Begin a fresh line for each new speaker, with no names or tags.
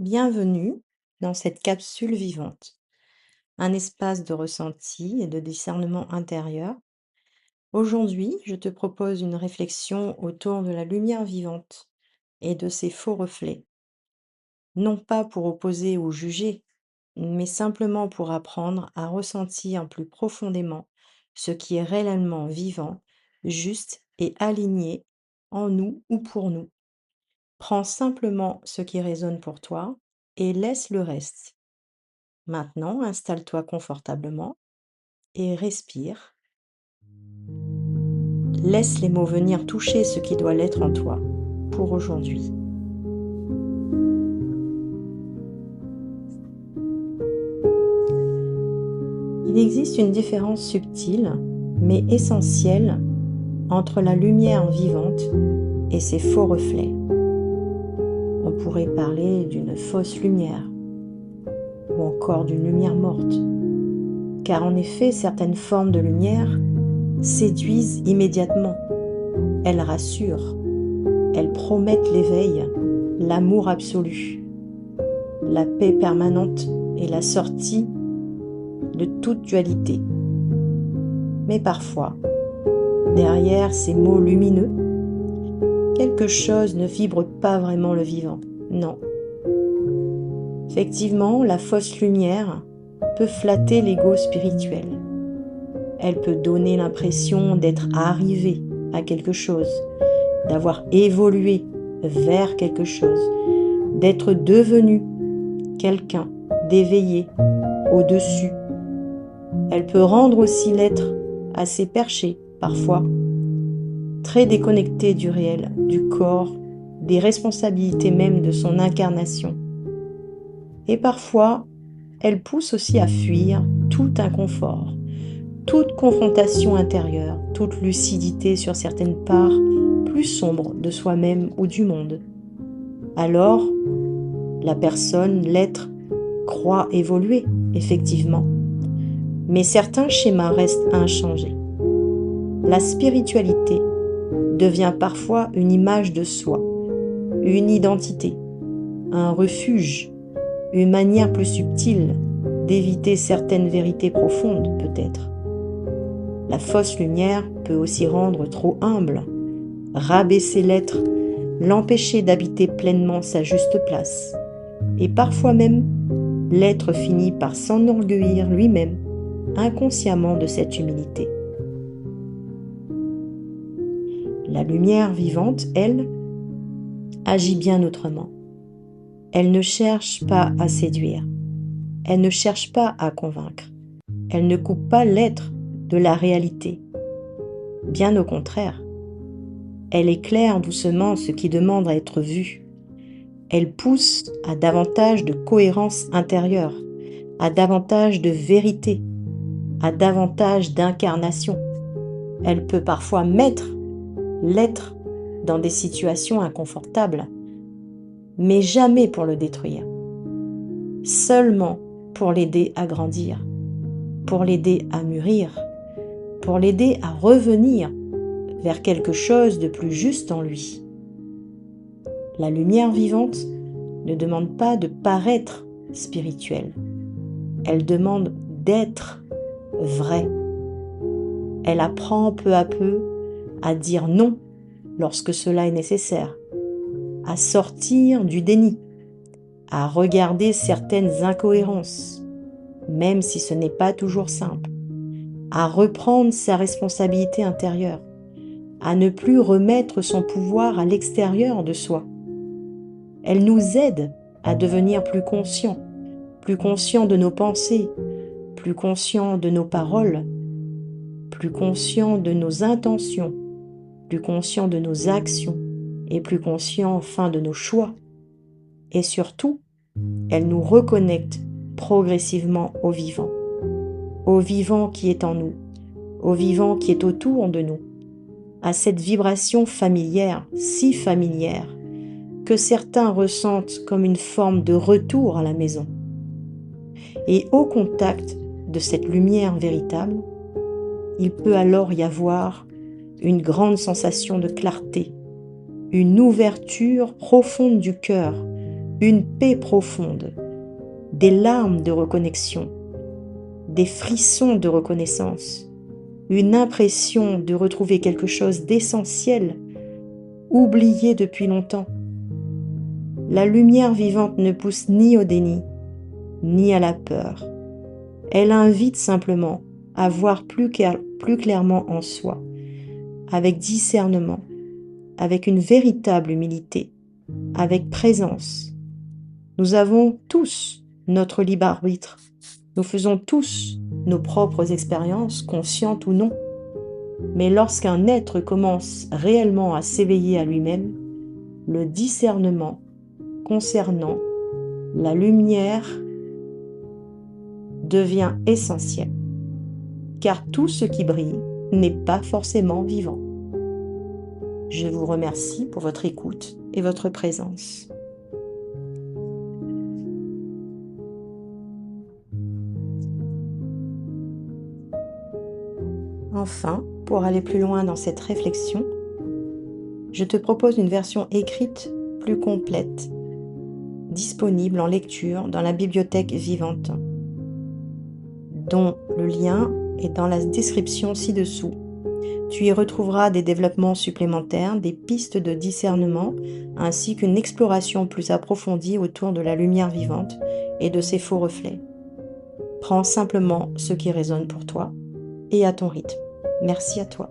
Bienvenue dans cette capsule vivante, un espace de ressenti et de discernement intérieur. Aujourd'hui, je te propose une réflexion autour de la lumière vivante et de ses faux reflets, non pas pour opposer ou juger, mais simplement pour apprendre à ressentir plus profondément ce qui est réellement vivant, juste et aligné en nous ou pour nous. Prends simplement ce qui résonne pour toi et laisse le reste. Maintenant, installe-toi confortablement et respire. Laisse les mots venir toucher ce qui doit l'être en toi pour aujourd'hui. Il existe une différence subtile, mais essentielle, entre la lumière vivante et ses faux reflets. On pourrait parler d'une fausse lumière ou encore d'une lumière morte, car en effet, certaines formes de lumière séduisent immédiatement. Elles rassurent, elles promettent l'éveil, l'amour absolu, la paix permanente et la sortie de toute dualité. Mais parfois, derrière ces mots lumineux, quelque chose ne vibre pas vraiment le vivant. Non. Effectivement, la fausse lumière peut flatter l'ego spirituel. Elle peut donner l'impression d'être arrivé à quelque chose, d'avoir évolué vers quelque chose, d'être devenu quelqu'un d'éveillé au-dessus. Elle peut rendre aussi l'être assez perché, parfois, très déconnecté du réel, du corps, des responsabilités même de son incarnation. Et parfois, elle pousse aussi à fuir tout inconfort, toute confrontation intérieure, toute lucidité sur certaines parts plus sombres de soi-même ou du monde. Alors, la personne, l'être, croit évoluer, effectivement. Mais certains schémas restent inchangés. La spiritualité devient parfois une image de soi, une identité, un refuge, une manière plus subtile d'éviter certaines vérités profondes, peut-être. La fausse lumière peut aussi rendre trop humble, rabaisser l'être, l'empêcher d'habiter pleinement sa juste place. Et parfois même, l'être finit par s'enorgueillir lui-même, inconsciemment de cette humilité. La lumière vivante, elle, agit bien autrement. Elle ne cherche pas à séduire. Elle ne cherche pas à convaincre. Elle ne coupe pas l'être de la réalité. Bien au contraire. Elle éclaire doucement ce qui demande à être vu. Elle pousse à davantage de cohérence intérieure, à davantage de vérité, à davantage d'incarnation. Elle peut parfois mettre l'être dans des situations inconfortables, mais jamais pour le détruire. Seulement pour l'aider à grandir, pour l'aider à mûrir, pour l'aider à revenir vers quelque chose de plus juste en lui. La lumière vivante ne demande pas de paraître spirituelle. Elle demande d'être vraie. Elle apprend peu à peu à dire non lorsque cela est nécessaire, à sortir du déni, à regarder certaines incohérences, même si ce n'est pas toujours simple, à reprendre sa responsabilité intérieure, à ne plus remettre son pouvoir à l'extérieur de soi. Elle nous aide à devenir plus conscients de nos pensées, plus conscients de nos paroles, plus conscients de nos intentions, plus conscients de nos actions et plus conscients enfin de nos choix. Et surtout, elle nous reconnecte progressivement au vivant qui est en nous, au vivant qui est autour de nous, à cette vibration familière, si familière, que certains ressentent comme une forme de retour à la maison. Et au contact de cette lumière véritable, il peut alors y avoir une grande sensation de clarté, une ouverture profonde du cœur, une paix profonde, des larmes de reconnexion, des frissons de reconnaissance, une impression de retrouver quelque chose d'essentiel, oublié depuis longtemps. La lumière vivante ne pousse ni au déni, ni à la peur. Elle invite simplement à voir plus clairement en soi, avec discernement, avec une véritable humilité, avec présence. Nous avons tous notre libre arbitre. Nous faisons tous nos propres expériences, conscientes ou non. Mais lorsqu'un être commence réellement à s'éveiller à lui-même, le discernement concernant la lumière devient essentiel, car tout ce qui brille n'est pas forcément vivant. Je vous remercie pour votre écoute et votre présence. Enfin, pour aller plus loin dans cette réflexion, je te propose une version écrite plus complète, disponible en lecture dans la bibliothèque vivante, dont le lien est dans la description ci-dessous. Tu y retrouveras des développements supplémentaires, des pistes de discernement, ainsi qu'une exploration plus approfondie autour de la lumière vivante et de ses faux reflets. Prends simplement ce qui résonne pour toi et à ton rythme. Merci à toi.